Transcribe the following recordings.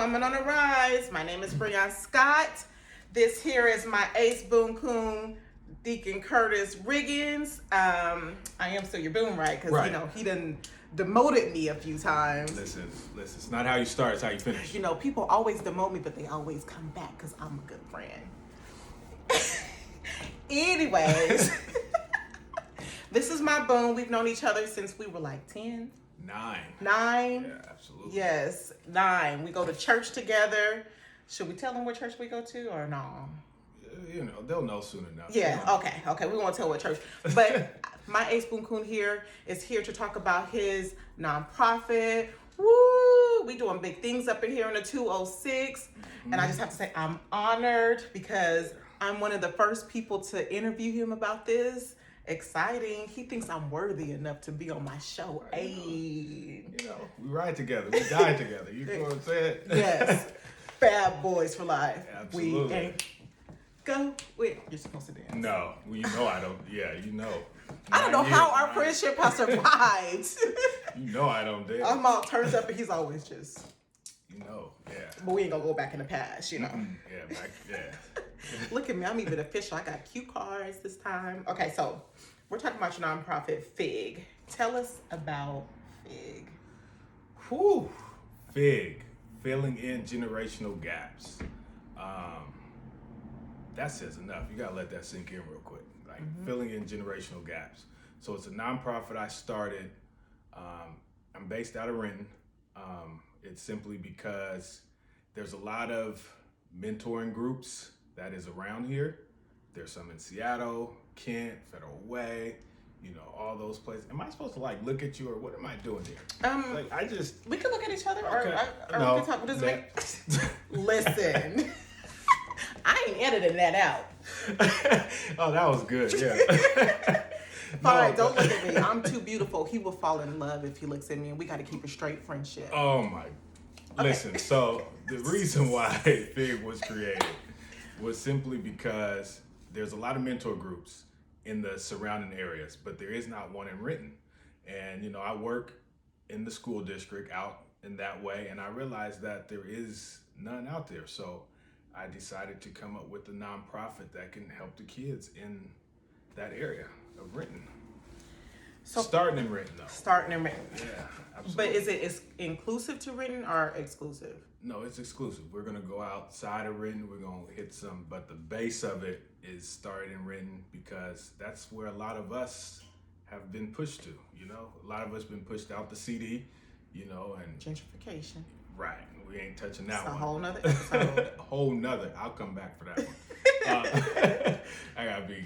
Woman on the Rise. My name is Breon Scott. This here is my ace boom coon, Deacon Curtis Riggins. I am still your boom, right? Because, you know, he done demoted me a few times. Listen, it's not how you start, it's how you finish. You know, people always demote me, but they always come back because I'm a good friend. Anyways, this is my boom. We've known each other since we were like 10. 9. Yeah, absolutely. Yes, 9. We go to church together. Should we tell them what church we go to or no? You know, they'll know soon enough. Yeah, okay. We won't tell what church. But my ace boom coon here is here to talk about his nonprofit. Woo! We doing big things up in here in the 206. And I just have to say I'm honored because I'm one of the first people to interview him about this. Exciting. He thinks I'm worthy enough to be on my show. Right. Hey. You know, we ride together. We die together. You know what I'm saying? Yes. Fab boys for life. Absolutely. We ain't go. Wait, you're supposed to dance. No. Well, you know I don't. Yeah, you know. I don't know how our friendship has survived. You know I don't dance. I'm all turned up and he's always just. You know, yeah. But we ain't gonna go back in the past, you know. Yeah. Look at me, I'm even official. I got cue cards this time. Okay, so we're talking about your nonprofit, F.I.G.G. Tell us about F.I.G.G. Whew. F.I.G.G. Filling in generational gaps. That says enough. You gotta let that sink in real quick. Like filling in generational gaps. So it's a nonprofit I started. I'm based out of Renton. It's simply because there's a lot of mentoring groups that is around here. There's some in Seattle, Kent, Federal Way, you know, all those places. Am I supposed to like look at you or what am I doing here? We can look at each other Okay. or No, we can talk. Listen, I ain't editing that out. Oh, that was good. Yeah. Fine, don't look at me. I'm too beautiful. He will fall in love if he looks at me, and we got to keep a straight friendship. Oh my. Okay. Listen, so the reason why F.I.G.G. was created was simply because there's a lot of mentor groups in the surrounding areas, but there is not one in Renton. And, you know, I work in the school district out in that way, and I realized that there is none out there. So I decided to come up with a nonprofit that can help the kids in that area of Renton. So starting in Renton, though. Starting in Renton. Yeah, absolutely. But is it inclusive to Renton or exclusive? No, it's exclusive. We're gonna go outside of Renton. We're gonna hit some, but the base of it is started in Renton because that's where a lot of us have been pushed to. You know, a lot of us been pushed out the CD. You know, and Gentrification. right. We ain't touching that It's a one. whole nother episode. A whole nother. I'll come back for that one. I gotta be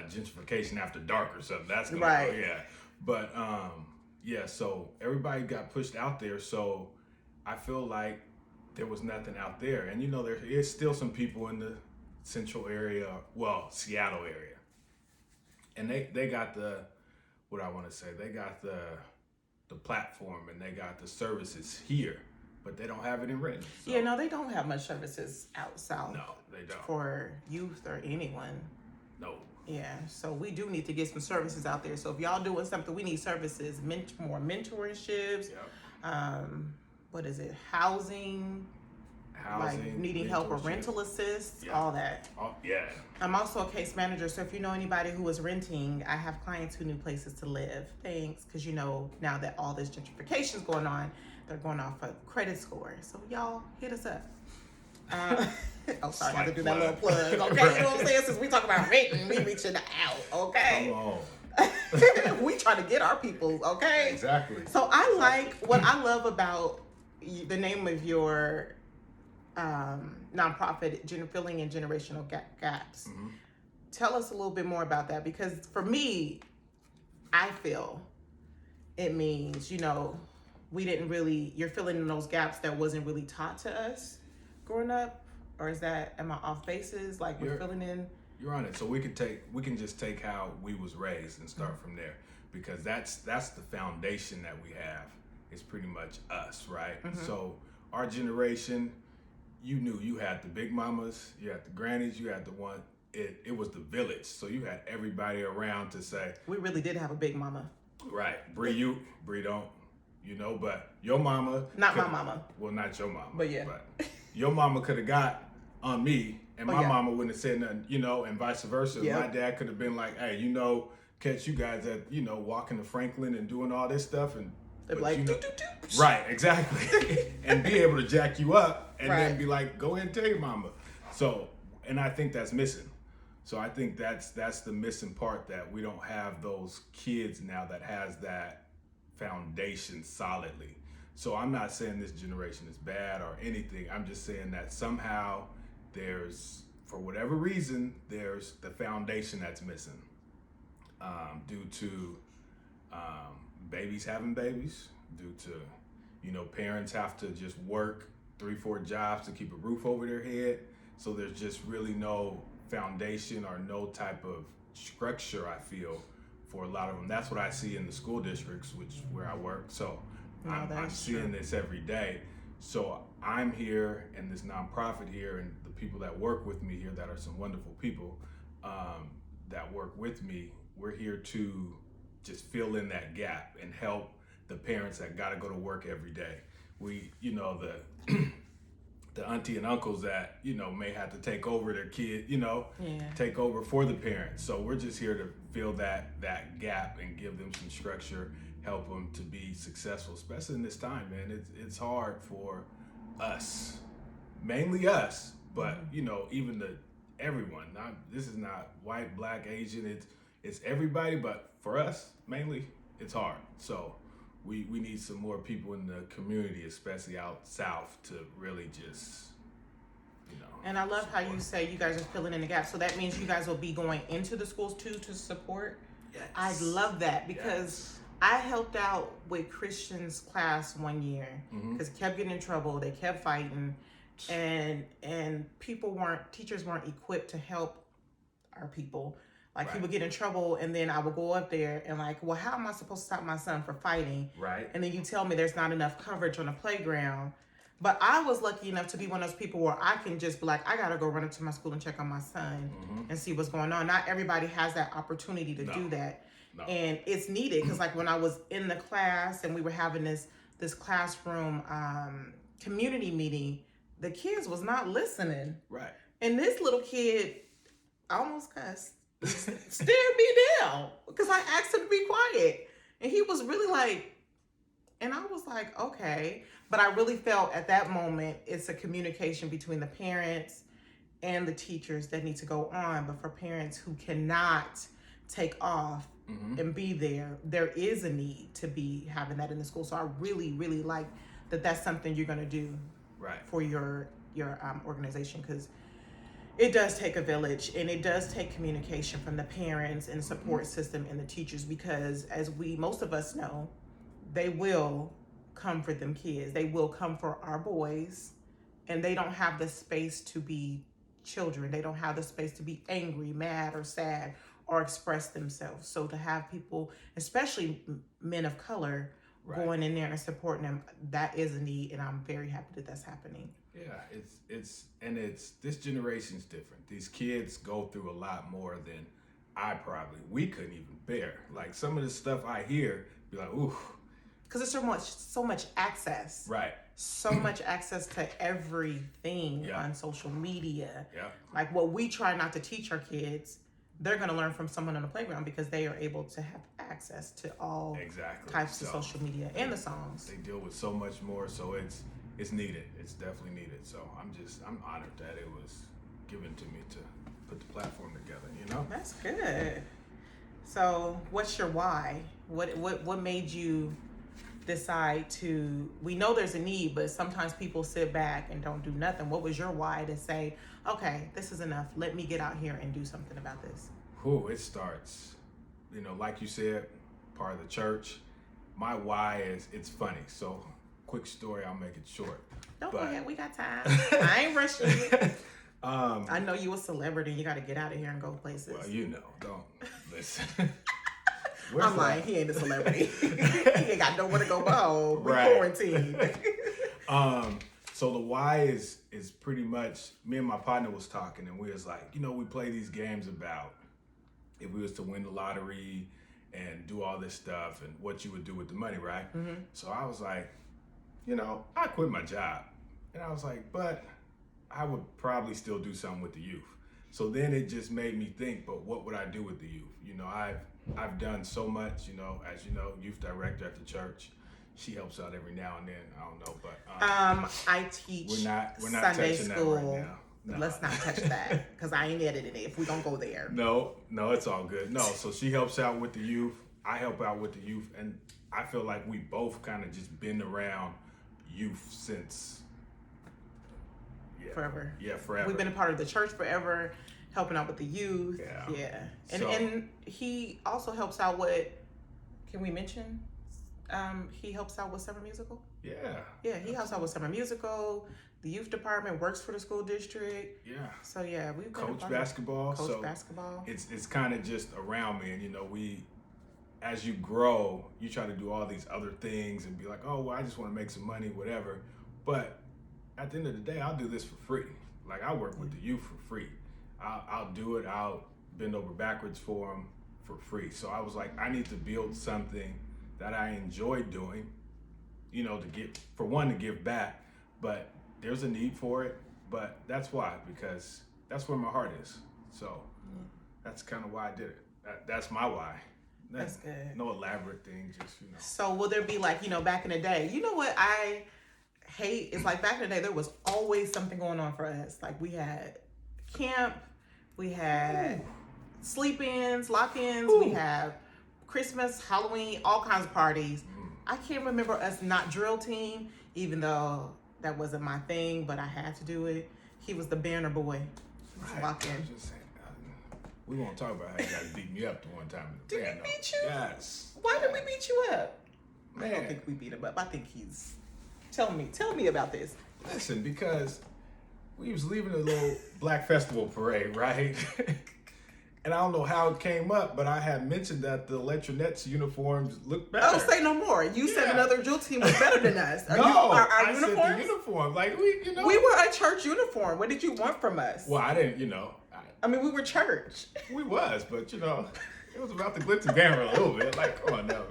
gentrification after dark or something. That's gonna right. go, yeah. But yeah. So everybody got pushed out there. So I feel like there was nothing out there. And you know, there is still some people in the central area, well, Seattle area. And they got they got the platform and they got the services here, but they don't have it in Renton. So. Yeah, no, they don't have much services out south. No, they don't. For youth or anyone. No. Yeah, so we do need to get some services out there. So if y'all doing something, we need services, more mentorships. Yep. What is it? Housing, like needing help with rental assist, all that. Oh, yeah. I'm also a case manager, so if you know anybody who is renting, I have clients who need places to live. Thanks, because you know now that all this gentrification is going on, they're going off a credit score. So y'all hit us up. Oh, sorry, I had to do that little plug. Okay, right. You know what I'm saying? Since we talk about renting, we reaching out. Okay. Come on. We try to get our people, okay? Exactly. So I like what I love about the name of your nonprofit, Filling in Generational Gaps. Mm-hmm. Tell us a little bit more about that, because for me, I feel it means, you know, you're filling in those gaps that wasn't really taught to us growing up. Or am I off bases? Like we're filling in. You're on it. So we can just take how we was raised and start from there, because that's the foundation that we have. It's pretty much us, right? Mm-hmm. So our generation, you knew you had the big mamas, you had the grannies, you had the one. It was the village. So you had everybody around to say. We really did have a big mama. Right. Bree you, Bree don't. you know, but your mama. Not my mama. Well, not your mama. But yeah. But your mama could have got on me, and my mama wouldn't have said nothing, you know, and vice versa. Yep. My dad could have been like, hey, you know, catch you guys at, you know, walking to Franklin and doing all this stuff. And they're like, you know, right, exactly. And be able to jack you up and then be like, go ahead and tell your mama. So, and I think that's missing. So I think that's the missing part, that we don't have those kids now that has that foundation solidly. So I'm not saying this generation is bad or anything. I'm just saying that somehow there's, for whatever reason, there's the foundation that's missing, due to babies having babies, due to, you know, parents have to just work 3-4 jobs to keep a roof over their head. So there's just really no foundation or no type of structure, I feel, for a lot of them. That's what I see in the school districts, which where I work. So I'm seeing this every day. So I'm here, and this nonprofit here, and the people that work with me here that are some wonderful people that work with me, we're here to just fill in that gap and help the parents that got to go to work every day. We, you know, the auntie and uncles that, you know, may have to take over their kid, you know, take over for the parents. So we're just here to fill that gap and give them some structure, help them to be successful, especially in this time, man. It's hard for us, mainly us, but, you know, even everyone. This is not white, black, Asian. It's everybody, but for us, mainly, it's hard. So we need some more people in the community, especially out south, to really just, you know. And I love how you say you guys are filling in the gap. So that means you guys will be going into the schools too to support? Yes. I love that, because I helped out with Christian's class one year because he kept getting in trouble. They kept fighting, and teachers weren't equipped to help our people. Like, he would get in trouble, and then I would go up there and like, well, how am I supposed to stop my son from fighting? Right. And then you tell me there's not enough coverage on the playground. But I was lucky enough to be one of those people where I can just be like, I gotta go run into my school and check on my son and see what's going on. Not everybody has that opportunity to do that. No. And it's needed, because like when I was in the class and we were having this classroom community meeting, the kids was not listening. Right. And this little kid almost cussed. Stared me down because I asked him to be quiet, and he was really like, and I was like, okay. But I really felt at that moment it's a communication between the parents and the teachers that need to go on. But for parents who cannot take off and be there is a need to be having that in the school. So I really, really like that that's something you're going to do for your organization, because it does take a village, and it does take communication from the parents and support system and the teachers, because as most of us know, they will come for them kids. They will come for our boys, and they don't have the space to be children. They don't have the space to be angry, mad, or sad, or express themselves. So to have people, especially men of color, going in there and supporting them, that is a need, and I'm very happy that that's happening. Yeah, it's this generation's different. These kids go through a lot more than we couldn't even bear. Like, some of the stuff I hear, be like, ooh. Because there's so much access. Right. So much access to everything on social media. Yeah. Like, what we try not to teach our kids, they're going to learn from someone on the playground, because they are able to have access to all types of social media and the songs. They deal with so much more, so it's needed. It's definitely needed. So I'm honored that it was given to me to put the platform together, you know? That's good. So what's your why? What made you decide to, we know there's a need, but sometimes people sit back and don't do nothing. What was your why to say, okay, this is enough. Let me get out here and do something about this? It starts, you know, like you said, part of the church. My why is, it's funny. So quick story, I'll make it short. Go ahead, we got time. I ain't rushing you. I know you a celebrity. You got to get out of here and go places. Well, you know, don't listen. I'm lying. He ain't a celebrity. He ain't got nowhere to go but home. We're quarantined. So the why is pretty much, me and my partner was talking, and we was like, you know, we play these games about if we was to win the lottery and do all this stuff and what you would do with the money, right? Mm-hmm. So I was like, I quit my job. And I was like, but I would probably still do something with the youth. So then it just made me think, but what would I do with the youth? I've done so much, as you know, youth director at the church. She helps out every now and then. I don't know, but I teach we're not Sunday touching school. that right now. No. Let's not touch that because I ain't editing it if we don't go there. No, it's all good. No, so she helps out with the youth. I help out with the youth, and I feel like we both kind of just been around youth since forever. Yeah, forever. We've been a part of the church forever, helping out with the youth. Yeah. And he also helps out with. Can we mention? He helps out with summer musical. Yeah, he helps out with summer musical. The youth department works for the school district. Yeah. So yeah, we've been coach basketball. Coach basketball. It's kind of just around me, and as you grow, you try to do all these other things and be like, oh, well, I just want to make some money, whatever. But at the end of the day, I'll do this for free. Like, I work with the youth for free. I'll do it. I'll bend over backwards for them for free. So I was like, I need to build something that I enjoy doing, to give back, but there's a need for it. But that's why, because that's where my heart is. So that's kind of why I did it. That's my why. That's good. No elaborate thing, just, So will there be back in the day, what I hate is back in the day, there was always something going on for us. Like we had camp, we had sleep-ins, lock-ins, we have Christmas, Halloween, all kinds of parties. I can't remember us not drill team, even though that wasn't my thing, but I had to do it. He was the banner boy. Right. Lock in. I was just saying, we won't talk about how you guys beat me up the one time. Did we beat you? Yes. Why did we beat you up? Man. I don't think we beat him up. I think he's... Tell me about this. Listen, because we was leaving a little Black Festival parade, right? And I don't know how it came up, but I had mentioned that the Electronets uniforms look better. Oh, say no more. You said another drill team was better than us. Our I uniforms? said the uniform. Like, we were a church uniform. What did you want from us? Well, I didn't, I mean, we were church. We was, but, it was about the glitz and glamour a little bit. Like, come on now.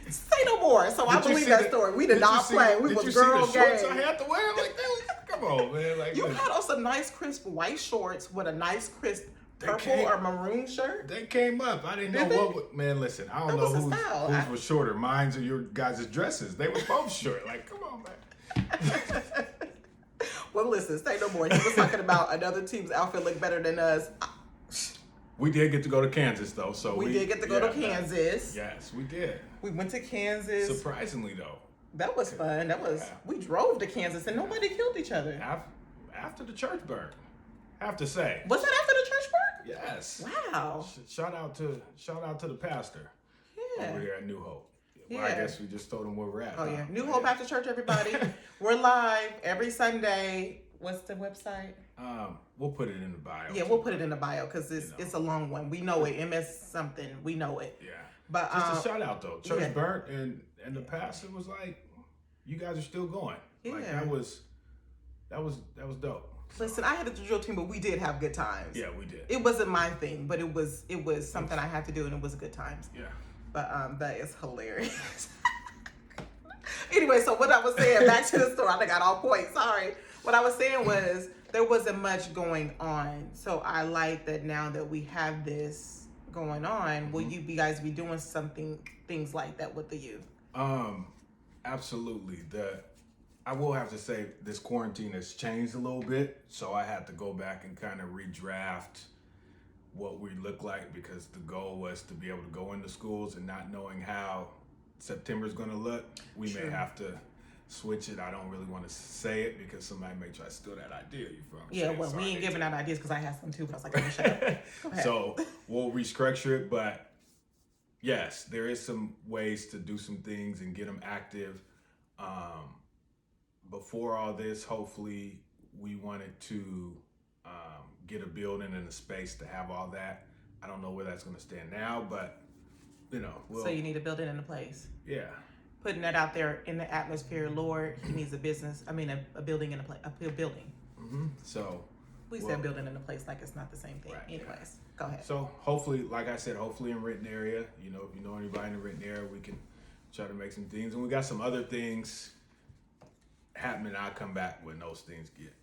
Say no more. So I believe that story. We did not play. We was girl gang. Did you see the shorts I had to wear? Like, come on, man. Like, you had on some nice crisp white shorts with a nice crisp purple or maroon shirt. They came up. I didn't know man, listen, I don't know whose was shorter. Mine's or your guys' dresses. They were both short. Like, come on, man. Well, listen, say no more. He was talking about another team's outfit looked better than us. We did get to go to Kansas, though. So we did get to go to Kansas. Yes, we did. We went to Kansas. Surprisingly, though. That was fun. We drove to Kansas and nobody killed each other. After the church burned, I have to say. Was that after the church burned? Yes. Wow. Shout out to the pastor over there at New Hope. Well, Yeah. I guess we just told them where we're at. Oh, yeah. New Hope Baptist Church, everybody. We're live every Sunday. What's the website? We'll put it in the bio. Yeah, we'll put it in the bio because it's a long one. We know it. MS something. We know it. Yeah. But just a shout out though. Church burnt and the pastor was like, you guys are still going. Yeah. Like that was dope. Listen, I had a drill team, but we did have good times. Yeah, we did. It wasn't my thing, but it was something I had to do and it was good times. Yeah. But that is hilarious. Anyway, so what I was saying, back to the story, I got all points. Sorry. What I was saying was there wasn't much going on. So I like that now that we have this going on, will you guys be doing things like that with the youth? Absolutely. I will have to say this quarantine has changed a little bit. So I had to go back and kind of redraft what we look like because the goal was to be able to go into schools and not knowing how September is going to look. We may have to switch it. I don't really want to say it because somebody may try to steal that idea. You feel me? Yeah, well, we ain't giving out ideas because I had some too, but I was like, oh, shut up. Go ahead. So we'll restructure it, but yes, there is some ways to do some things and get them active. Before all this, hopefully we wanted to get a building and a space to have all that. I don't know where that's going to stand now, but so you need a building and a place. Yeah. Putting that out there in the atmosphere, Lord, he needs a building and a building. Mm-hmm. So We said building in a place like it's not the same thing. Right. Anyways, go ahead. So hopefully, like I said, hopefully in Renton area, you know, if you know anybody in the Renton area, we can try to make some things. And we got some other things happening. I'll come back when those things get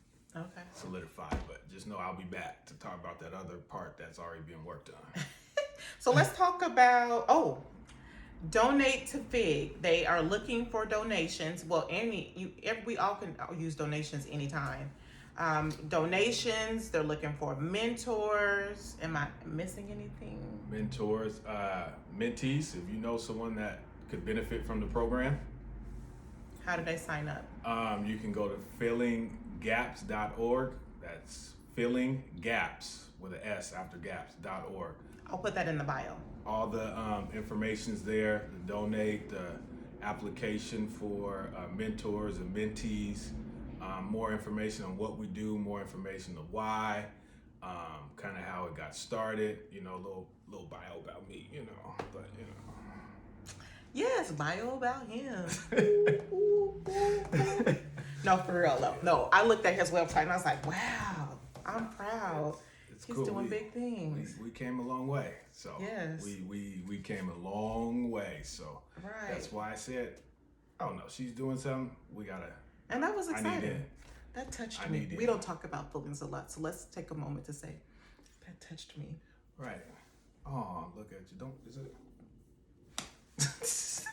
solidified. But just know I'll be back to talk about that other part that's already being worked on. So let's talk about, donate to F.I.G.G. They are looking for donations. Well, we all can use donations anytime. Donations, they're looking for mentors. Am I missing anything? Mentors, mentees, if you know someone that could benefit from the program. How do they sign up? You can go to fillinggaps.org. That's filling gaps with an S after gaps.org. I'll put that in the bio. All the information's there, the donate, the application for mentors and mentees, more information on what we do, more information on why, kind of how it got started, you know, a little bio about me, you know, but you know. Yes, bio about him. No, for real though. No, I looked at his website and I was like, wow, I'm proud. He's cool. doing big things. We came a long way. So yes. we came a long way. So that's why I said, oh no, she's doing something. We gotta. And I was excited. That touched me. We don't talk about feelings a lot, so let's take a moment to say that touched me. Right. Oh, look at you. Don't. Is it? This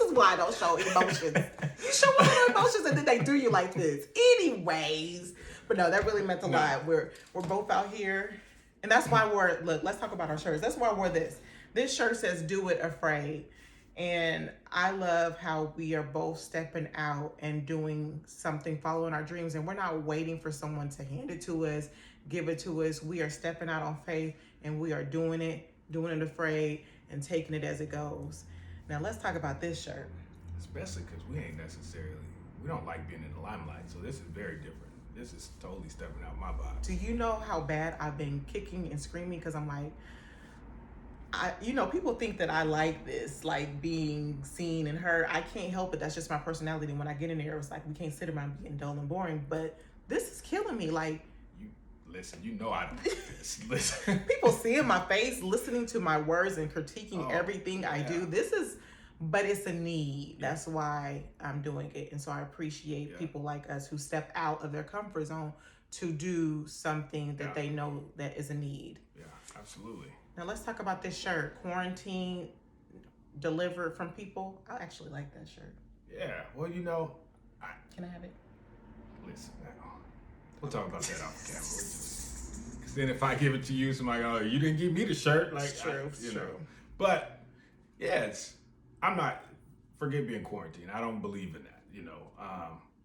is why I don't show emotions. You show all your emotions and then they do you like this. Anyways. But no, that really meant a lot. We're both out here. And that's why let's talk about our shirts. That's why I wore this. This shirt says, "Do it afraid." And I love how we are both stepping out and doing something, following our dreams. And we're not waiting for someone to hand it to us, give it to us. We are stepping out on faith and we are doing it afraid and taking it as it goes. Now let's talk about this shirt. Especially because we don't like being in the limelight. So this is very different. This is totally stepping out my box. Do you know how bad I've been kicking and screaming? Because I'm like, people think that I like this, like being seen and heard. I can't help it. That's just my personality. When I get in there, it's like, we can't sit around being dull and boring. But this is killing me. Like, listen, you know I don't do this. Listen. People seeing my face, listening to my words and critiquing everything I do. But it's a need. Yeah. That's why I'm doing it. And so I appreciate people like us who step out of their comfort zone to do something that they know that is a need. Yeah, absolutely. Now let's talk about this shirt. Quarantine delivered from people. I actually like that shirt. Yeah, well, can I have it? Listen, we'll talk about that off the camera. Because then if I give it to you, somebody go, you didn't give me the shirt. Like, it's true. Know. But I'm not, forget being quarantined. I don't believe in that,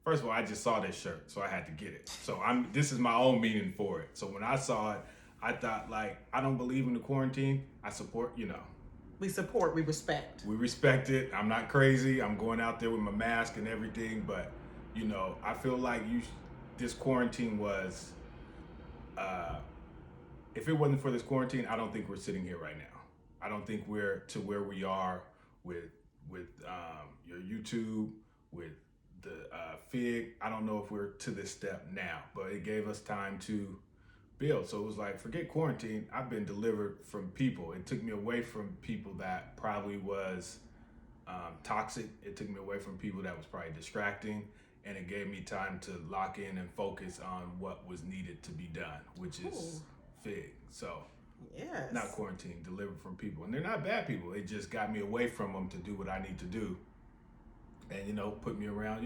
First of all, I just saw this shirt, so I had to get it. So this is my own meaning for it. So when I saw it, I thought, I don't believe in the quarantine. I support, We support, we respect. We respect it. I'm not crazy. I'm going out there with my mask and everything. But, I feel like this quarantine was, if it wasn't for this quarantine, I don't think we're sitting here right now. I don't think we're to where we are with your YouTube, with the F.I.G.G. I don't know if we're to this step now, but it gave us time to build. So it was like, forget quarantine. I've been delivered from people. It took me away from people that probably was toxic. It took me away from people that was probably distracting. And it gave me time to lock in and focus on what was needed to be done, which is F.I.G.G. So not quarantine, delivered from people. And they're not bad people. It just got me away from them to do what I need to do. And, put me around,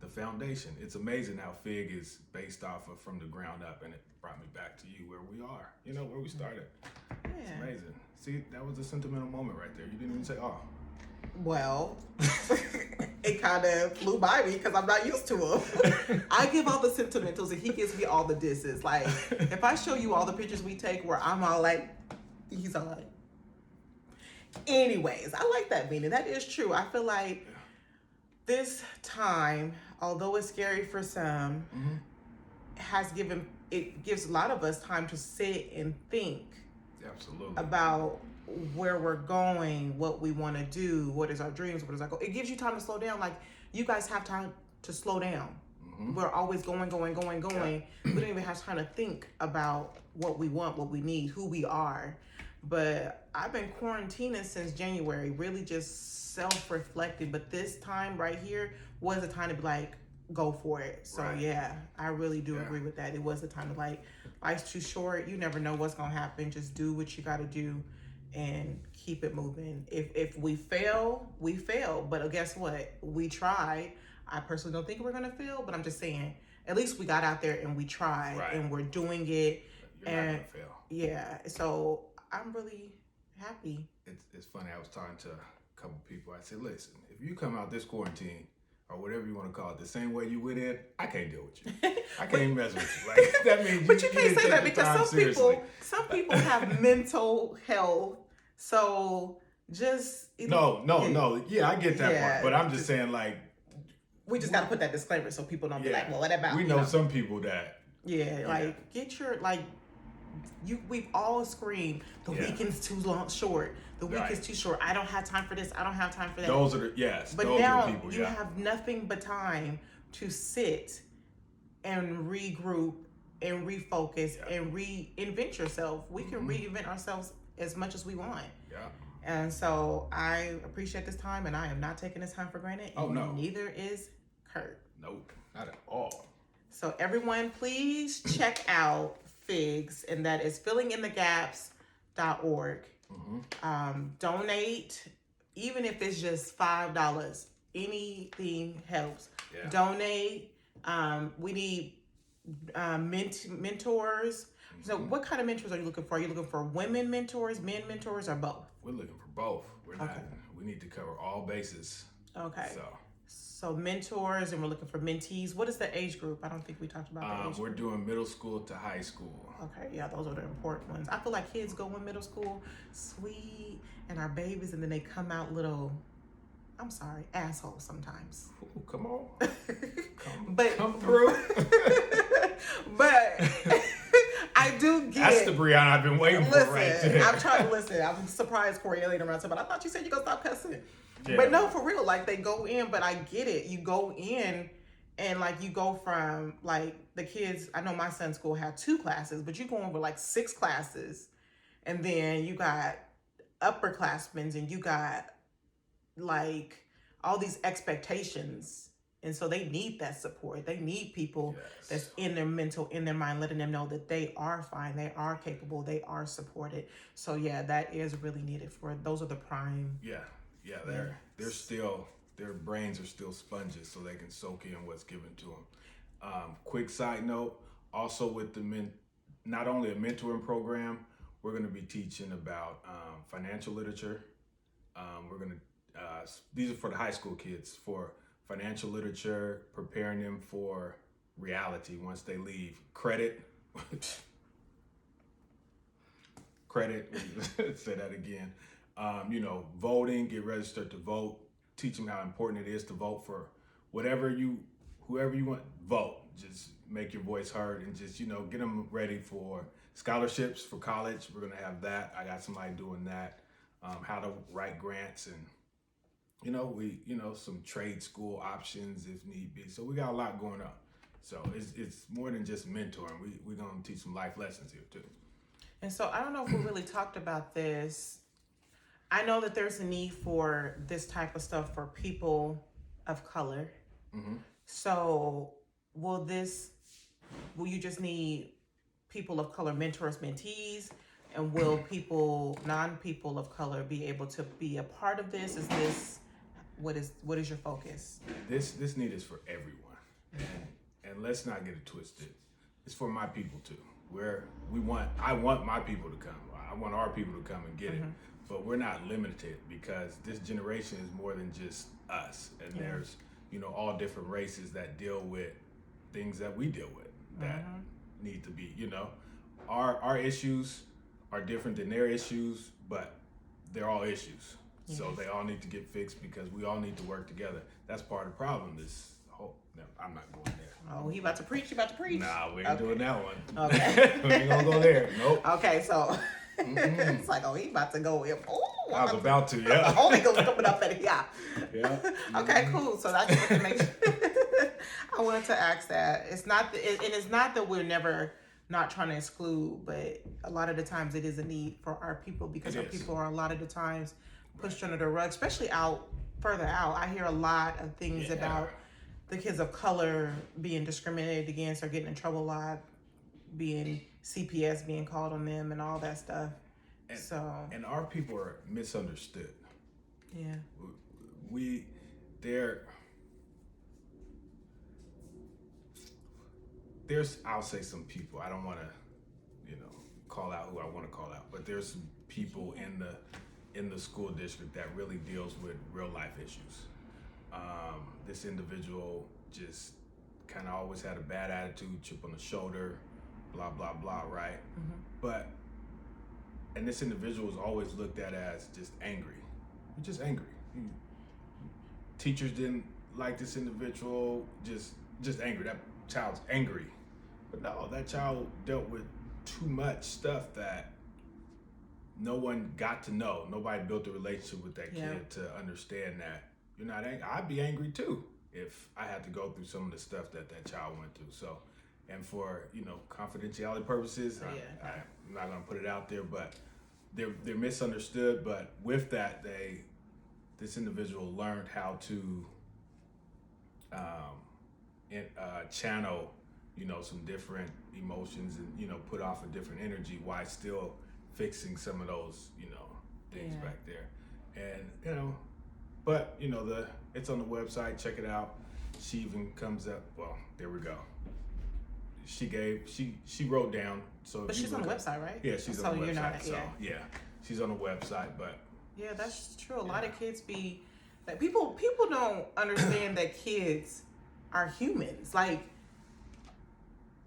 the foundation. It's amazing how F.I.G.G. is based off of from the ground up. And it brought me back to you where we are, where we started. Yeah. It's amazing. See, that was a sentimental moment right there. You didn't even say, oh. Well, it kind of flew by me because I'm not used to him. I give all the sentimentals and he gives me all the disses. Like, if I show you all the pictures we take where I'm all like, he's all like. Anyways, I like that meaning. That is true. I feel like this time, although it's scary for some, gives a lot of us time to sit and think. Absolutely. About where we're going, what we want to do, what is our dreams, what is our goal. It gives you time to slow down. Like, you guys have time to slow down. we're always going. Yeah. We don't even have time to think about what we want, what we need, who we are. But I've been quarantining since January, really just self-reflecting. But this time right here was the time to be like, go for it. So yeah, I really do agree with that. It was the time to like, life's too short. You never know what's gonna happen. Just do what you got to do and keep it moving. If we fail, we fail. But guess what? We tried. I personally don't think we're gonna fail, but I'm just saying, at least we got out there and we tried and we're doing it. You're not gonna fail. Yeah. So I'm really happy. It's funny. I was talking to a couple people. I said, listen, if you come out this quarantine or whatever you want to call it, the same way you went in, I can't deal with you. I can't even mess with you. Like that means. But you can't say that because some people have mental health. So just no. Yeah, I get that part. But I'm just saying, like, we just got to put that disclaimer so people don't be like, well, what about? We know some people that. Like get your we've all screamed the weekend's too short. The week is too short. I don't have time for this. I don't have time for that. Those are But those now are the people, you have nothing but time to sit and regroup and refocus and reinvent yourself. We can reinvent ourselves as much as we want. Yeah. And so I appreciate this time, and I am not taking this time for granted. Oh, no. Neither is Kurt. Nope, not at all. So everyone, please check out F.I.G.G, and that is fillinginthegaps.org. Donate, even if it's just $5. Anything helps. Yeah. Donate. We need mentors. So what kind of mentors are you looking for? Are you looking for women mentors, men mentors, or both? We're looking for both. We're not. We need to cover all bases. Okay. So mentors, and we're looking for mentees. What is the age group? I don't think we talked about the age we're group. doing middle school to high school. Okay, yeah, those are the important ones. I feel like kids go in middle school sweet and are babies, and then they come out little, I'm sorry, assholes sometimes. Ooh, come on. Come through. But I do get That's the Brianna I've been waiting for right there. I'm trying to listen. I'm surprised Corey ain't around, but I thought you said you're going to stop cussing. Yeah. But no, for real, like they go in, but I get it. You go in and like you go from like the kids, I know my son's school had 2 classes, but you go over like 6 classes, and then you got upperclassmen, and you got like all these expectations. And so they need that support. They need people that's in their mental, in their mind, letting them know that they are fine, they are capable, they are supported. So yeah, that is really needed for, those are the prime. Yeah, they're still, their brains are still sponges, so they can soak in what's given to them. Quick side note, also with the not only a mentoring program, we're going to be teaching about financial literature. We're going to, these are for the high school kids, for financial literature, preparing them for reality once they leave. Credit, say that again. Voting, get registered to vote, teach them how important it is to vote for whoever you want, vote. Just make your voice heard and just, get them ready for scholarships for college. We're going to have that. I got somebody doing that, how to write grants and, some trade school options if need be. So we got a lot going on. So it's more than just mentoring. We're going to teach some life lessons here too. And so I don't know if we really talked about this. I know that there's a need for this type of stuff for people of color. So will you just need people of color mentors, mentees? And will non-people of color be able to be a part of this? What is your focus? This need is for everyone. And let's not get it twisted. It's for my people too. I want my people to come. I want our people to come and get it. But we're not limited because this generation is more than just us. And there's, all different races that deal with things that we deal with that need to be, our issues are different than their issues, but they're all issues. Yes. So they all need to get fixed because we all need to work together. That's part of the problem. I'm not going there. Oh, he about to preach. Nah, we ain't doing that one. Okay. We ain't gonna go there. Nope. Okay, so it's like, he about to go in. Oh, I was about to, yeah. The Holy Ghost coming up at it, yeah. Yeah. Okay, cool. So I just want to make sure. I wanted to ask that. It's not, and it's not that we're never not trying to exclude, but a lot of the times it is a need for our people because our people are a lot of the times pushed under the rug, especially further out. I hear a lot of things about the kids of color being discriminated against or getting in trouble a lot, being CPS being called on them and all that stuff. And our people are misunderstood. Yeah. There's I'll say some people, I don't want to call out who I want to call out, but there's some people in the school district that really deals with real life issues. This individual just kind of always had a bad attitude, chip on the shoulder, blah blah blah, right? And this individual was always looked at as just angry. You're just angry. Teachers didn't like this individual, just angry. That child's angry. But no, that child dealt with too much stuff that no one got to know. Nobody built a relationship with that kid to understand that you're not angry. I'd be angry too if I had to go through some of the stuff that child went through. So, and for confidentiality purposes, I'm not gonna put it out there, but they're misunderstood. But with that, this individual learned how to channel some different emotions and put off a different energy while still fixing some of those things back there. And but it's on the website, check it out. She even comes up, well, there we go. She wrote down, so but she's on the website, right? Yeah, she's on the website. She's on the website. But yeah, that's true. A lot of kids be like, people don't understand that kids are humans. Like,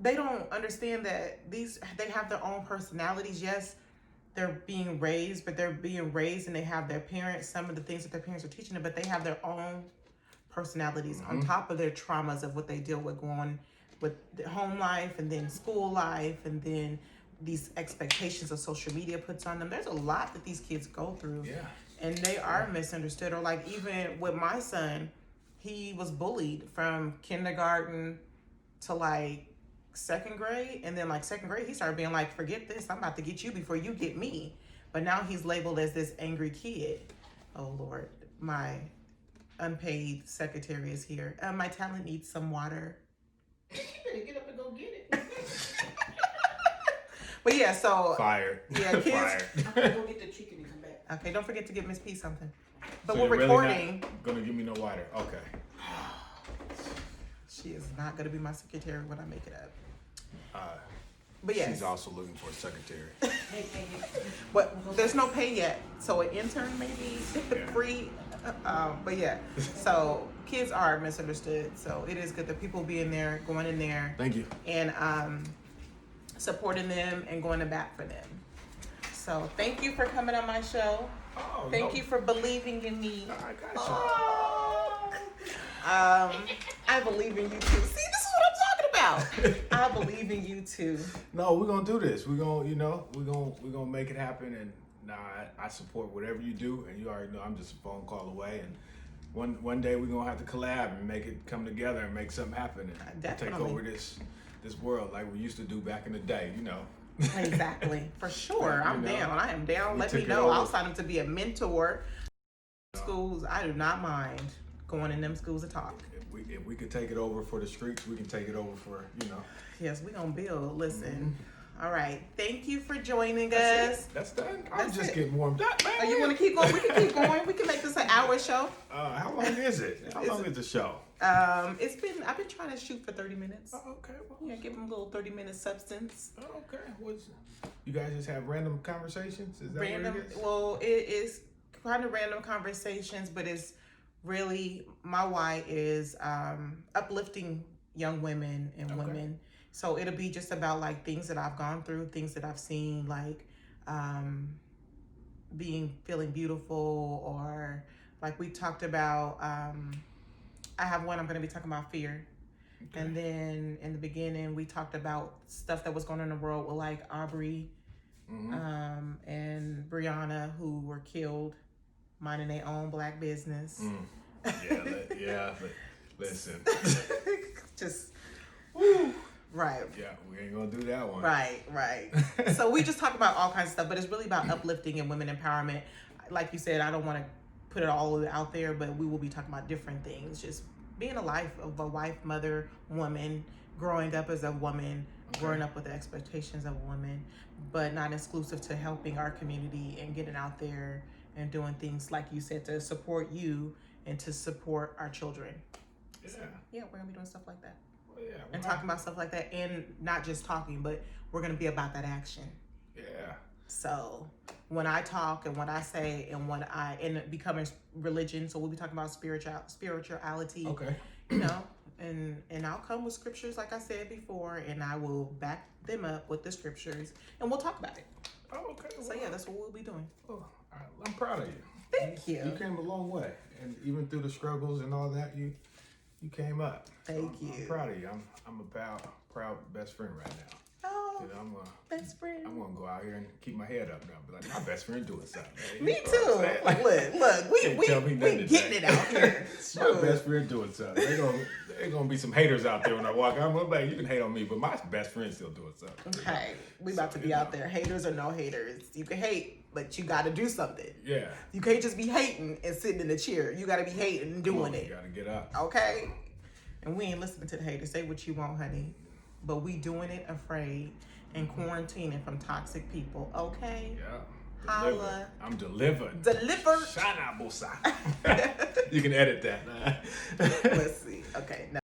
they don't understand that they have their own personalities. Yes, they're being raised, but they're being raised and they have their parents, some of the things that their parents are teaching them, but they have their own personalities on top of their traumas of what they deal with going with home life and then school life and then these expectations of social media puts on them. There's a lot that these kids go through. Yeah. And they are misunderstood. Or like even with my son, he was bullied from kindergarten to like second grade. And then like second grade, he started being like, forget this, I'm about to get you before you get me. But now he's labeled as this angry kid. Oh Lord, my unpaid secretary is here. My talent needs some water. You better get up and go get it. But yeah, so Fired. Yeah, kids. Fired. I'm gonna go get the chicken and come back. Okay, don't forget to get Miss P something. But So we're you're recording. Really not gonna give me no water. Okay. She is not gonna be my secretary when I make it up. But yes. She's also looking for a secretary. Hey. But there's no pay yet, so an intern maybe free. But yeah, so kids are misunderstood. So it is good that people be in there, going in there, Thank you. and supporting them and going to bat for them. So thank you for coming on my show. Oh, Thank you for believing in me. I got I believe in you too. See, this is what I'm talking about. I believe in you too. No, we're gonna do this. We're gonna make it happen. And I support whatever you do. And you already know I'm just a phone call away. And one day we're gonna have to collab and make it come together and make something happen and take over this world like we used to do back in the day. Exactly, for sure. I'm down. I am down. Let me know. I'll sign up to be a mentor. Schools, I do not mind going in them schools to talk. If we could take it over for the streets, we can take it over for Yes, we gonna build. Listen. All right. Thank you for joining That's us. it. That's done. I'm That's just it. getting warmed up, man. Oh, you want to keep going? We can keep going. We can make this an hour show. How long is it? How long is the show? I've been trying to shoot for 30 minutes. Oh, okay. Well, Yeah, give them a little 30-minute substance. okay. You guys just have random conversations? Is that Random. what it is? Well, it is kind of random conversations, but it's really, my why is uplifting young women and women. So it'll be just about like things that I've gone through, things that I've seen, like feeling beautiful, or like we talked about. I have one I'm going to be talking about fear. Okay. And then in the beginning, we talked about stuff that was going on in the world with like Aubrey and Brianna, who were killed minding their own black business. Yeah, but listen. just, woo, right. Yeah, we ain't gonna do that one. Right. So we just talk about all kinds of stuff, but it's really about uplifting and women empowerment. Like you said, I don't want to put it all out there, but we will be talking about different things. Just being a life of a wife, mother, woman, growing up as a woman, growing up with the expectations of a woman, but not exclusive to helping our community and getting out there and doing things, like you said, to support you and to support our children. Yeah. So, yeah, we're going to be doing stuff like that. Well, yeah. And talking about stuff like that, and not just talking, but we're going to be about that action. Yeah. So when I talk and what I say and what and becoming religion, so we'll be talking about spirituality. Okay. You know, and I'll come with scriptures, like I said before, and I will back them up with the scriptures, and we'll talk about it. Oh, okay. So yeah, that's what we'll be doing. Oh, I'm proud of you. Thank you. You came a long way, and even through the struggles and all that, you came up. Thank you. I'm proud of you. I'm a proud best friend right now. Oh, You know, best friend. I'm gonna go out here and keep my head up now. Be like, my best friend doing something. Hey, Me you know too. what I'm saying? Look, we Can't tell me nothing getting today. it out here. My best friend doing something. They're gonna be some haters out there when I walk out. I'm like, you can hate on me, but my best friend's still doing something. Okay, we about to be out there. Haters or no haters, you can hate, but you got to do something. Yeah. You can't just be hating and sitting in the chair. You got to be hating and doing it. You gotta get up. Okay? And we ain't listening to the haters. Say what you want, honey. But we doing it afraid and quarantining from toxic people. Okay? Yeah. Holla. Delivered. I'm delivered. Delivered. Shana Bosa. You can edit that. Let's see. Okay, now